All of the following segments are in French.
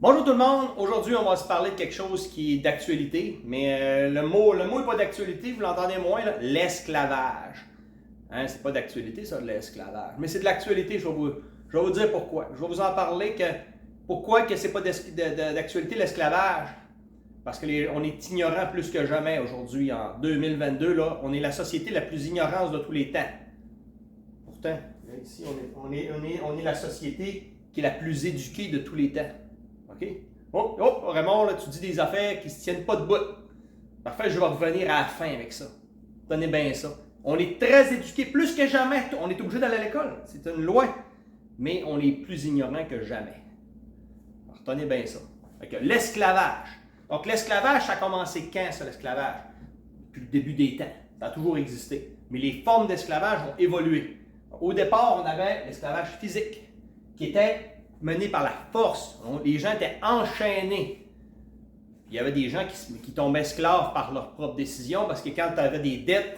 Bonjour tout le monde, aujourd'hui on va se parler de quelque chose qui est d'actualité, mais le mot n'est pas d'actualité, vous l'entendez moins, l'esclavage. Hein, c'est pas d'actualité ça, de l'esclavage, mais c'est de l'actualité, je vais vous dire pourquoi. Je vais vous en parler pourquoi que c'est pas d'actualité l'esclavage. Parce qu'on est ignorant plus que jamais aujourd'hui, en 2022, là, on est la société la plus ignorante de tous les temps. Pourtant, ici on est la société qui est la plus éduquée de tous les temps. OK? Oh, Raymond, là, tu dis des affaires qui ne se tiennent pas debout. Parfait, je vais revenir à la fin avec ça. Tenez bien ça. On est très éduqués, plus que jamais. On est obligé d'aller à l'école. C'est une loi. Mais on est plus ignorant que jamais. Alors, tenez bien ça. L'esclavage. Donc, l'esclavage, ça a commencé quand, ça, l'esclavage? Depuis le début des temps. Ça a toujours existé. Mais les formes d'esclavage ont évolué. Au départ, on avait l'esclavage physique, qui était mené par la force. Les gens étaient enchaînés. Il y avait des gens qui tombaient esclaves par leur propre décision parce que quand tu avais des dettes,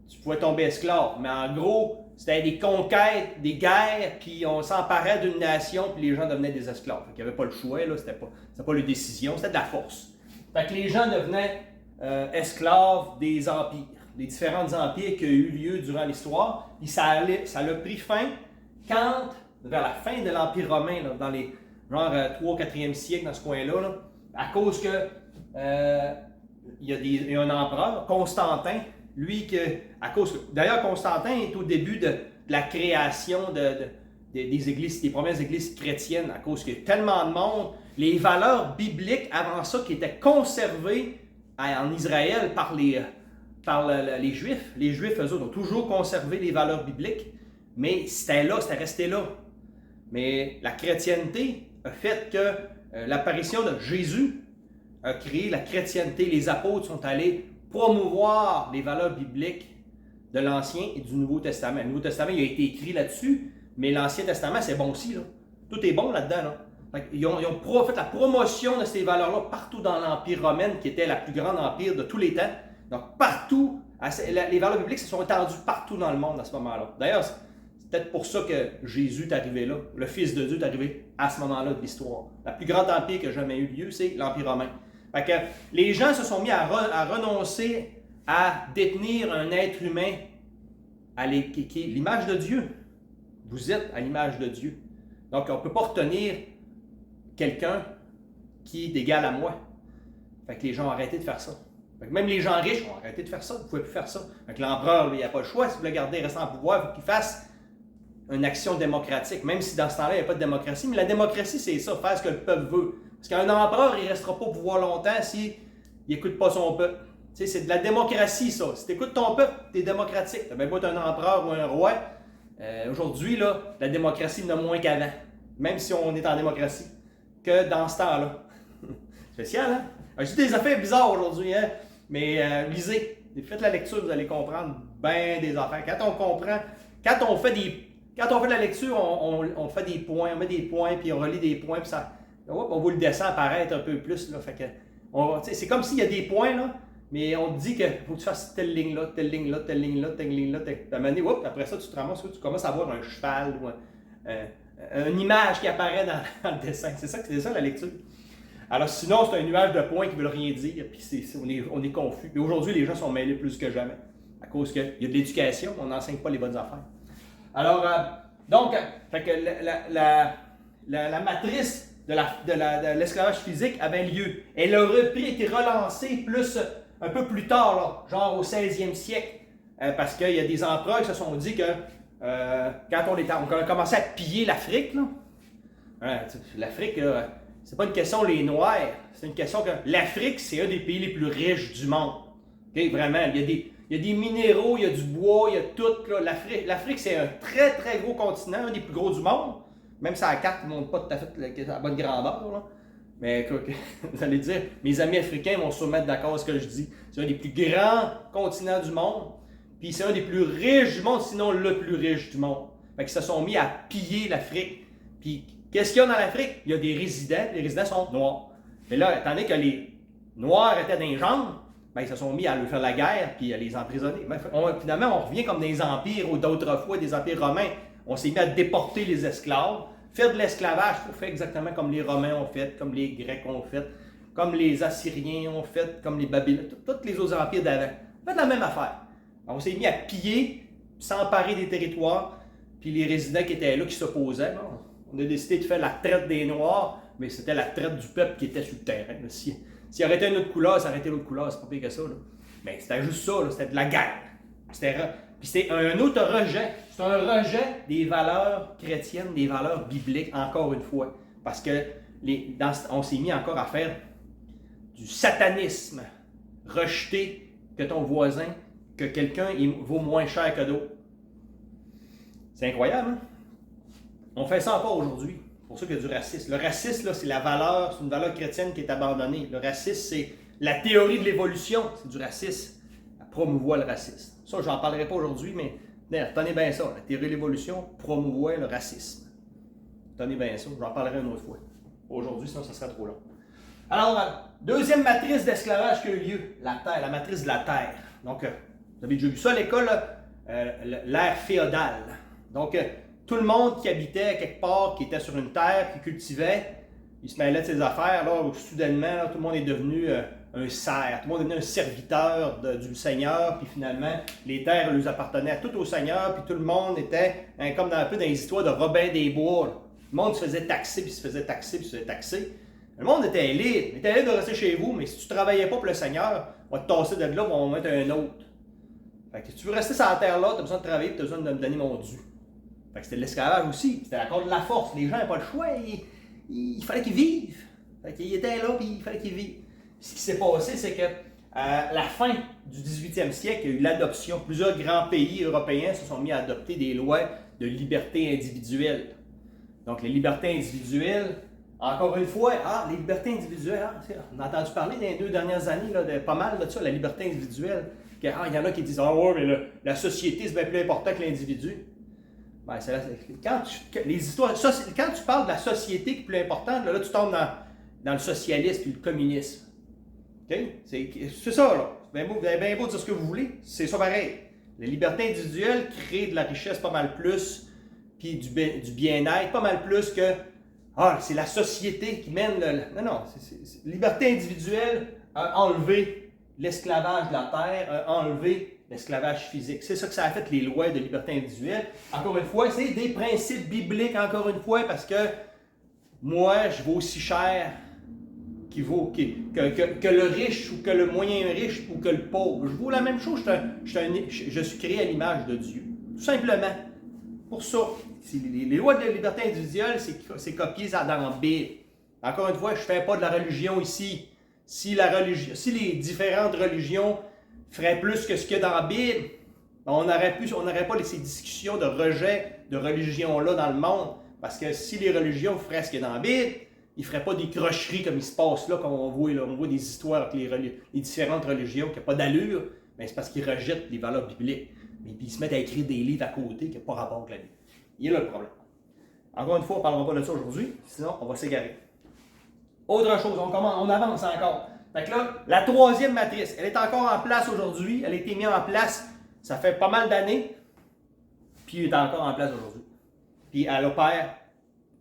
tu pouvais tomber esclave. Mais en gros, c'était des conquêtes, des guerres, puis on s'emparait d'une nation, puis les gens devenaient des esclaves. Il n'y avait pas le choix, là, c'était pas une décision, c'était de la force. Fait que les gens devenaient esclaves des empires, des différents empires qui ont eu lieu durant l'histoire. Puis ça a pris fin quand vers la fin de l'Empire romain, là, dans les genre 3 4e siècle, dans ce coin-là, là, à cause que il y a un empereur, Constantin, lui, d'ailleurs, Constantin est au début de la création des églises, des premières églises chrétiennes, à cause qu'il y a tellement de monde, les valeurs bibliques avant ça qui étaient conservées en Israël par les Juifs. Les Juifs, eux autres, ont toujours conservé les valeurs bibliques, mais c'était resté là. Mais la chrétienté a fait que l'apparition de Jésus a créé la chrétienté. Les apôtres sont allés promouvoir les valeurs bibliques de l'Ancien et du Nouveau Testament. Le Nouveau Testament il a été écrit là-dessus, mais l'Ancien Testament, c'est bon aussi. Là. Tout est bon là-dedans. Là. Ils ont fait la promotion de ces valeurs-là partout dans l'Empire romain, qui était la plus grande empire de tous les temps. Donc partout, les valeurs bibliques se sont étendues partout dans le monde à ce moment-là. D'ailleurs, c'est peut-être pour ça que Jésus est arrivé là. Le Fils de Dieu est arrivé à ce moment-là de l'histoire. La plus grande empire qui a jamais eu lieu, c'est l'Empire romain. Fait que les gens se sont mis à renoncer à détenir un être humain qui est l'image de Dieu. Vous êtes à l'image de Dieu. Donc, on ne peut pas retenir quelqu'un qui est égal à moi. Fait que les gens ont arrêté de faire ça. Fait que même les gens riches ont arrêté de faire ça. Vous ne pouvez plus faire ça. Fait que l'empereur, il n'a pas le choix. Si vous voulez garder restant en pouvoir, il faut qu'il fasse une action démocratique, même si dans ce temps-là, il n'y a pas de démocratie. Mais la démocratie, c'est ça, faire ce que le peuple veut. Parce qu'un empereur, il ne restera pas au pouvoir longtemps s'il n'écoute pas son peuple. Tu sais, c'est de la démocratie, ça. Si tu écoutes ton peuple, tu es démocratique. Tu n'as même pas un empereur ou un roi. Aujourd'hui, là, la démocratie n'a moins qu'avant. Même si on est en démocratie, que dans ce temps-là. Spécial, hein? J'ai des affaires bizarres aujourd'hui, hein? Mais lisez. Faites la lecture, vous allez comprendre bien des affaires. Quand on fait de la lecture, on fait des points, on met des points, puis on relit des points, puis ça, on vous le descend apparaître un peu plus. Là, fait que, c'est comme s'il y a des points, là, mais on te dit qu'il faut que tu fasses telle ligne là, telle ligne là, telle ligne là, telle ligne là. Après ça, tu te ramasses, tu commences à voir un cheval ou une image qui apparaît dans le dessin. C'est ça la lecture. Alors sinon, c'est un nuage de points qui ne veut rien dire, puis on est confus. Mais aujourd'hui, les gens sont mêlés plus que jamais, à cause qu'il y a de l'éducation, on n'enseigne pas les bonnes affaires. Alors, donc, fait que la matrice de l'esclavage physique avait lieu. Elle a été relancée un peu plus tard, là, genre au 16e siècle, parce qu'il y a des empereurs qui se sont dit que quand on a commencé à piller l'Afrique, l'Afrique, c'est pas une question les Noirs, c'est une question que l'Afrique, c'est un des pays les plus riches du monde. Okay? Vraiment, il y a des minéraux, il y a du bois, il y a tout. Là. L'Afrique, c'est un très, très gros continent, un des plus gros du monde. Même si la carte ne montre pas tout à fait la bonne grandeur. Là. Mais vous allez dire, mes amis africains vont se mettre d'accord avec ce que je dis. C'est un des plus grands continents du monde. Puis c'est un des plus riches du monde, sinon le plus riche du monde. Fait qu'ils se sont mis à piller l'Afrique. Puis qu'est-ce qu'il y a dans l'Afrique? Il y a des résidents, les résidents sont noirs. Mais là, étant donné que les Noirs étaient dans les jambes, ben, ils se sont mis à leur faire la guerre puis à les emprisonner. Finalement, on revient comme des empires ou d'autres fois, des empires romains. On s'est mis à déporter les esclaves. Faire de l'esclavage, il faut faire exactement comme les Romains ont fait, comme les Grecs ont fait, comme les Assyriens ont fait, comme les Babyloniens, tous les autres empires d'avant. Faites la même affaire. On s'est mis à piller, s'emparer des territoires, puis les résidents qui étaient là, qui s'opposaient. On a décidé de faire la traite des Noirs, mais c'était la traite du peuple qui était sur le terrain. S'il y aurait été une autre couleur, ça aurait été l'autre couleur, c'est pas pire que ça. Là. Mais c'était juste ça, c'était de la guerre. Puis c'est un autre rejet. C'est un rejet des valeurs chrétiennes, des valeurs bibliques, encore une fois. Parce que on s'est mis encore à faire du satanisme. Rejeter que ton voisin, que quelqu'un vaut moins cher que d'autres. C'est incroyable, hein? On fait ça encore aujourd'hui. C'est pour ça qu'il y a du racisme. Le racisme, là, c'est la valeur, c'est une valeur chrétienne qui est abandonnée. Le racisme, c'est la théorie de l'évolution. C'est du racisme. Elle promouvoit le racisme. Ça, je n'en parlerai pas aujourd'hui, mais tenez bien ça. La théorie de l'évolution promouvoit le racisme. Tenez bien ça. J'en parlerai une autre fois. Aujourd'hui, sinon, ça sera trop long. Alors, deuxième matrice d'esclavage qui a eu lieu, la terre, la matrice de la terre. Donc, vous avez déjà vu ça à l'école, l'ère féodale. Donc, tout le monde qui habitait quelque part, qui était sur une terre, qui cultivait, il se mêlait de ses affaires. Là, soudainement, là, tout le monde est devenu un serf. Tout le monde est devenu un serviteur du Seigneur. Puis finalement, les terres lui appartenaient tout au Seigneur. Puis tout le monde était comme un peu dans les histoires de Robin des Bois. Là. Le monde se faisait taxer, puis se faisait taxer, puis se faisait taxer. Le monde était libre. Il était libre de rester chez vous, mais si tu ne travaillais pas pour le Seigneur, on va te tasser de là, on va mettre un autre. Fait que si tu veux rester sur la terre-là, tu as besoin de travailler, tu as besoin de me donner mon dû. Fait que c'était de l'esclavage aussi. C'était encore de la force. Les gens n'avaient pas le choix. Il fallait qu'ils vivent. Fait qu'ils étaient là, puis il fallait qu'ils vivent. Ce qui s'est passé, c'est que à la fin du 18e siècle, il y a eu l'adoption. Plusieurs grands pays européens se sont mis à adopter des lois de liberté individuelle. Donc, les libertés individuelles, encore une fois, les libertés individuelles, on a entendu parler dans les 2 dernières années là, de pas mal de ça, la liberté individuelle. Il y en a qui disent ouais, mais la société, c'est bien plus important que l'individu. Ben, quand tu parles de la société qui est plus importante, là tu tombes dans le socialisme et le communisme. Okay? C'est ça, là. Vous avez bien beau dire ce que vous voulez, c'est ça pareil. La liberté individuelle crée de la richesse pas mal plus, puis du bien-être pas mal plus que c'est la société qui mène le. Non, liberté individuelle a enlevé l'esclavage de la terre, a enlevé l'esclavage physique. C'est ça que ça a fait les lois de liberté individuelle. Encore une fois, c'est des principes bibliques, encore une fois, parce que moi, je vaux aussi cher que le riche ou que le moyen riche ou que le pauvre. Je vaux la même chose. Je suis créé à l'image de Dieu. Tout simplement. Pour ça, les lois de la liberté individuelle, c'est copié ça dans la Bible. Encore une fois, je ne fais pas de la religion ici. Si les différentes religions feraient plus que ce qu'il y a dans la Bible, on n'aurait pas ces discussions de rejet de religion-là dans le monde. Parce que si les religions feraient ce qu'il y a dans la Bible, ils ne feraient pas des crocheries comme il se passe là, comme on voit des histoires avec les différentes religions qui n'ont pas d'allure, mais c'est parce qu'ils rejettent les valeurs bibliques. Mais puis ils se mettent à écrire des livres à côté qui n'ont pas rapport avec la Bible. Il y a là le problème. Encore une fois, on ne parlera pas de ça aujourd'hui, sinon on va s'égarer. Autre chose, on avance encore. Fait que là, la troisième matrice, elle est encore en place aujourd'hui. Elle a été mise en place, ça fait pas mal d'années, puis elle est encore en place aujourd'hui. Puis elle opère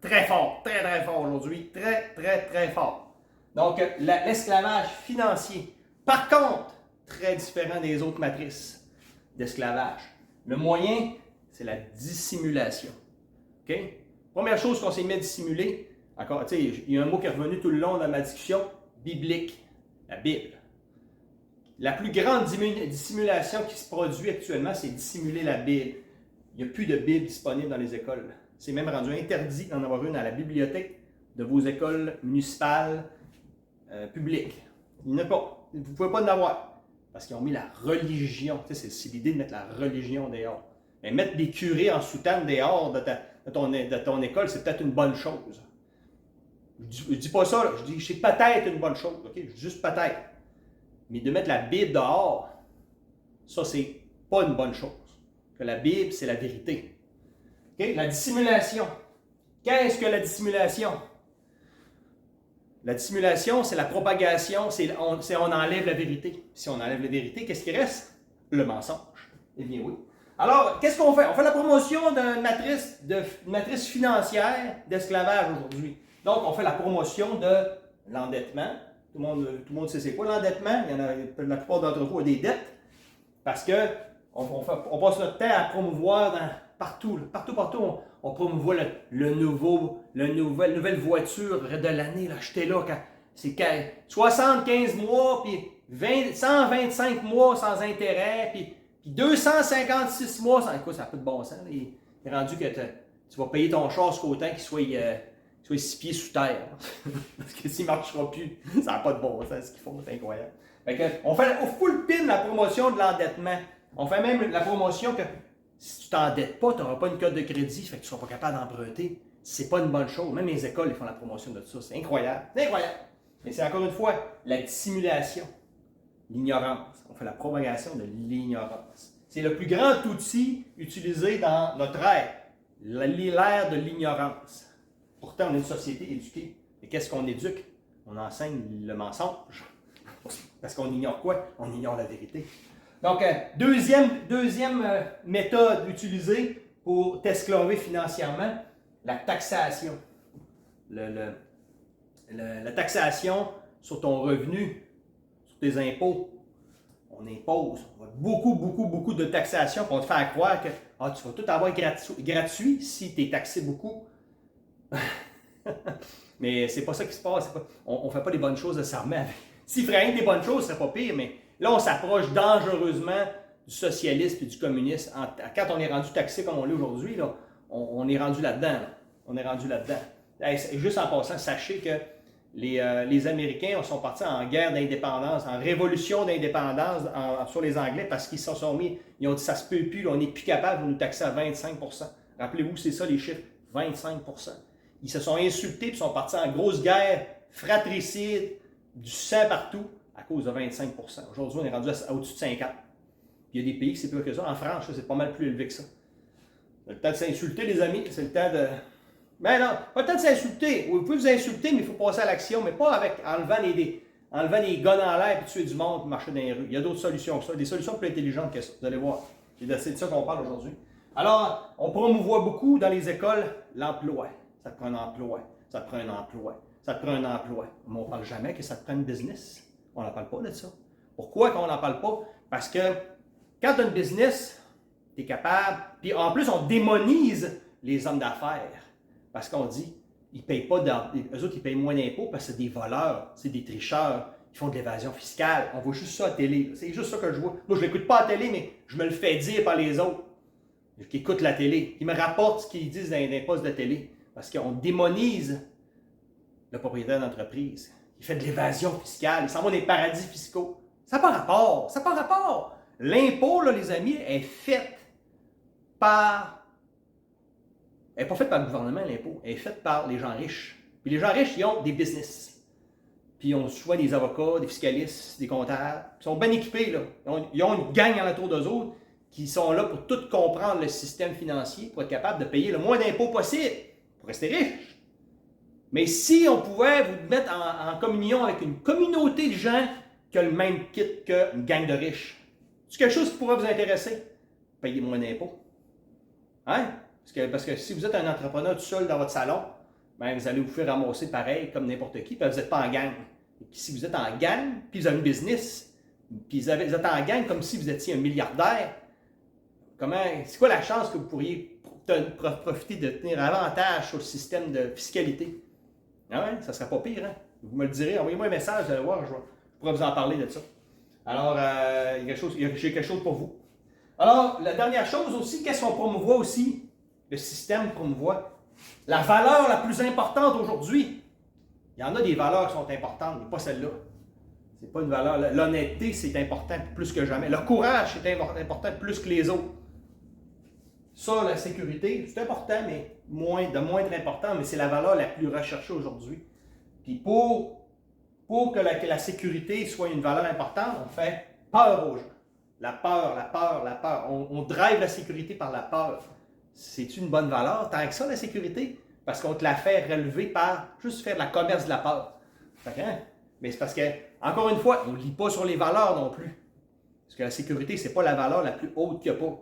très fort, très très fort aujourd'hui, très très très fort. Donc, l'esclavage financier, par contre, très différent des autres matrices d'esclavage. Le moyen, c'est la dissimulation. OK? Première chose qu'on s'est mis à dissimuler, encore, tu sais, il y a un mot qui est revenu tout le long de ma discussion, biblique, la Bible. La plus grande dissimulation qui se produit actuellement, c'est dissimuler la Bible. Il n'y a plus de Bible disponible dans les écoles. C'est même rendu interdit d'en avoir une à la bibliothèque de vos écoles municipales publiques. Il n'y en a pas. Vous ne pouvez pas en avoir. Parce qu'ils ont mis la religion. Tu sais, c'est l'idée de mettre la religion dehors. Mais mettre des curés en soutane dehors de ton école, c'est peut-être une bonne chose. Je ne dis pas ça, là. Je dis c'est peut-être une bonne chose. Okay? Je dis juste peut-être. Mais de mettre la Bible dehors, ça, c'est pas une bonne chose. Que la Bible, c'est la vérité. Okay? La dissimulation. Qu'est-ce que la dissimulation? La dissimulation, c'est la propagation, on enlève la vérité. Si on enlève la vérité, qu'est-ce qui reste? Le mensonge. Eh bien oui. Alors, qu'est-ce qu'on fait? On fait la promotion d'une matrice financière d'esclavage aujourd'hui. Donc, on fait la promotion de l'endettement. Tout le monde sait c'est quoi l'endettement. La plupart d'entre vous ont des dettes. Parce que on passe notre temps à promouvoir partout, on promouvoit la nouvelle voiture de l'année. Achetez là, c'est 75 mois, puis 125 mois sans intérêt, puis 256 mois sans. Écoute, ça n'a pas de bon sens. Il est rendu que tu vas payer ton char jusqu'au temps qu'il soit 6 pieds sous terre. Parce que s'il ne marchera plus, ça n'a pas de bon sens ce qu'ils font, c'est incroyable. Fait que, on full pin la promotion de l'endettement. On fait même la promotion que si tu t'endettes pas, tu n'auras pas une cote de crédit, fait que tu ne seras pas capable d'emprunter. C'est pas une bonne chose. Même les écoles ils font la promotion de ça. C'est incroyable. C'est incroyable. Mais c'est encore une fois la dissimulation, l'ignorance. On fait la propagation de l'ignorance. C'est le plus grand outil utilisé dans notre ère, l'ère de l'ignorance. Pourtant, on est une société éduquée. Et qu'est-ce qu'on éduque? On enseigne le mensonge. Parce qu'on ignore quoi? On ignore la vérité. Donc, deuxième méthode utilisée pour t'esclaver financièrement, la taxation. La taxation sur ton revenu, sur tes impôts. On impose. On a beaucoup de taxation pour te faire croire que tu vas tout avoir gratuit si tu es taxé beaucoup. Mais c'est pas ça qui se passe. On ne fait pas les bonnes choses nécessairement. S'il ferait rien que des bonnes choses, ce serait pas pire, mais là, on s'approche dangereusement du socialisme et du communisme. Quand on est rendu taxé comme on l'est aujourd'hui, là, on est rendu là-dedans. Là. On est rendu là-dedans. Juste en passant, sachez que les Américains sont partis en guerre d'indépendance, en révolution d'indépendance sur les Anglais parce qu'ils se sont mis, ils ont dit ça se peut plus, là, on n'est plus capable de nous taxer à 25%. Rappelez-vous, c'est ça les chiffres, 25%. Ils se sont insultés et sont partis en grosse guerre fratricide, du sang partout à cause de 25%. Aujourd'hui, on est rendu au-dessus de 50%. Il y a des pays qui c'est plus que ça. En France, c'est pas mal plus élevé que ça. C'est le temps de s'insulter, les amis. C'est le temps de... Ben non, pas le temps de s'insulter. Vous pouvez vous insulter, mais il faut passer à l'action, mais pas avec enlevant les guns en l'air et tuer du monde et marcher dans les rues. Il y a d'autres solutions que ça, des solutions plus intelligentes que ça. Vous allez voir. C'est de ça qu'on parle aujourd'hui. Alors, on promouvoit beaucoup dans les écoles l'emploi. Ça te prend un emploi. Ça te prend un emploi. Ça te prend un emploi. Mais on ne parle jamais que ça te prend une business. On n'en parle pas de ça. Pourquoi qu'on n'en parle pas? Parce que quand tu as une business, tu es capable. Puis en plus, on démonise les hommes d'affaires. Parce qu'on dit, ils payent pas eux autres, ils payent moins d'impôts parce que c'est des voleurs, c'est des tricheurs, ils font de l'évasion fiscale. On voit juste ça à la télé. C'est juste ça que je vois. Moi, je ne l'écoute pas à la télé, mais je me le fais dire par les autres qui écoutent la télé. Ils me rapportent ce qu'ils disent dans les postes de télé. Parce qu'on démonise le propriétaire d'entreprise. Il fait de l'évasion fiscale, il s'en va dans les paradis fiscaux. Ça n'a pas rapport, ça n'a pas rapport. L'impôt, là, les amis, est fait par... Elle n'est pas faite par le gouvernement, l'impôt. Elle est faite par les gens riches. Puis les gens riches, ils ont des business. Puis ils ont souvent des avocats, des fiscalistes, des comptables. Ils sont bien équipés, là. Ils ont une gang alentour d'eux autres qui sont là pour tout comprendre le système financier, pour être capable de payer le moins d'impôts possible, pour rester riche. Mais si on pouvait vous mettre en communion avec une communauté de gens qui a le même kit qu'une gang de riches, c'est quelque chose qui pourrait vous intéresser? Payez moins d'impôts. Hein? Parce que si vous êtes un entrepreneur tout seul dans votre salon, ben vous allez vous faire ramasser pareil comme n'importe qui, puis vous n'êtes pas en gang. Et si vous êtes en gang, puis vous avez une business, puis vous êtes en gang comme si vous étiez un milliardaire, c'est quoi la chance que vous pourriez profiter de tenir avantage sur le système de fiscalité? Ah ouais, ça serait pas pire, hein? Vous me le direz, envoyez-moi un message, vous allez voir, je pourrais vous en parler de ça. Alors, j'ai quelque chose pour vous. Alors, la dernière chose aussi, qu'est-ce qu'on promouvoit aussi? Le système promouvoit la valeur la plus importante aujourd'hui. Il y en a des valeurs qui sont importantes, mais pas celle-là. C'est pas une valeur. L'honnêteté, c'est important plus que jamais. Le courage, c'est important plus que les autres. Ça, la sécurité, c'est important, mais de moindre important, mais c'est la valeur la plus recherchée aujourd'hui. Puis pour que la sécurité soit une valeur importante, on fait peur aux gens. La peur. On drive la sécurité par la peur. C'est une bonne valeur, tant que ça, la sécurité? Parce qu'on te la fait relever par juste faire de la commerce de la peur. Mais c'est parce que, encore une fois, on ne lit pas sur les valeurs non plus. Parce que la sécurité, ce n'est pas la valeur la plus haute qu'il n'y a pas.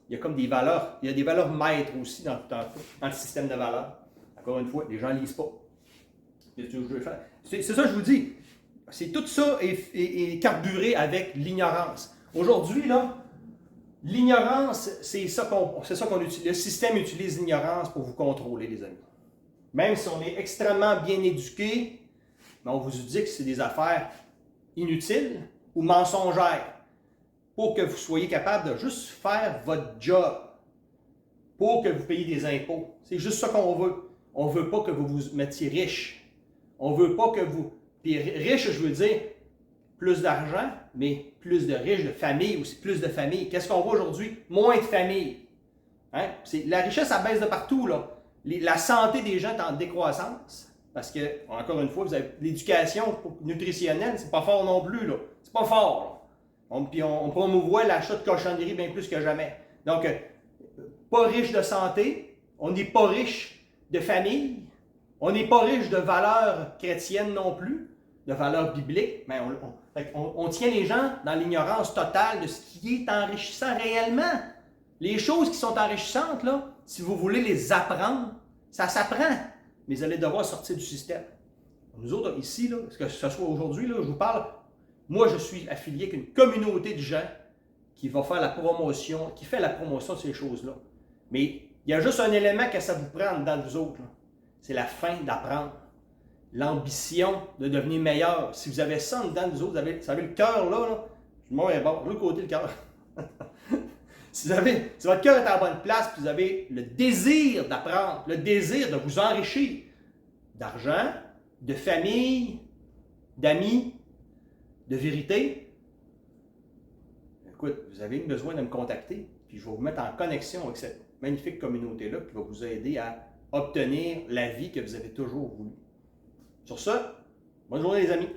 il y a comme des valeurs, il y a des valeurs maîtres aussi dans le système de valeurs. Encore une fois, les gens ne lisent pas. C'est ça que je vous dis. C'est tout ça est carburé avec l'ignorance. Aujourd'hui, là, l'ignorance, c'est ça qu'on utilise. Le système utilise l'ignorance pour vous contrôler, les amis. Même si on est extrêmement bien éduqué, mais on vous dit que c'est des affaires inutiles ou mensongères pour que vous soyez capable de juste faire votre job, pour que vous payiez des impôts. C'est juste ça qu'on veut. On ne veut pas que vous vous mettiez riche. On ne veut pas que vous... Puis riche, je veux dire, plus d'argent, mais plus de riches, de famille aussi, plus de famille. Qu'est-ce qu'on voit aujourd'hui? Moins de famille. Hein? La richesse, ça baisse de partout, là. La santé des gens est en décroissance. Parce que, encore une fois, vous avez l'éducation nutritionnelle, c'est pas fort non plus, là. C'est pas fort, là. Puis on promouvoit l'achat de cochonneries bien plus que jamais. Donc, pas riche de santé, on n'est pas riche de famille, on n'est pas riche de valeurs chrétiennes non plus, de valeurs bibliques, mais on tient les gens dans l'ignorance totale de ce qui est enrichissant réellement. Les choses qui sont enrichissantes, là, si vous voulez les apprendre, ça s'apprend, mais vous allez devoir sortir du système. Nous autres, ici, là, que ce soit aujourd'hui, là, je vous parle, moi je suis affilié avec une communauté de gens qui va faire la promotion, qui fait la promotion de ces choses-là. Mais il y a juste un élément que ça vous prend dans vous autres, c'est la faim d'apprendre. L'ambition de devenir meilleur. Si vous avez ça dedans de vous autres, vous avez le cœur là, moi, bon, de l'autre côté, le cœur. si votre cœur est à la bonne place, puis vous avez le désir d'apprendre, le désir de vous enrichir d'argent, de famille, d'amis, de vérité, écoute, vous avez besoin de me contacter, puis je vais vous mettre en connexion avec cette magnifique communauté-là qui va vous aider à obtenir la vie que vous avez toujours voulu. Sur ce, bonne journée les amis!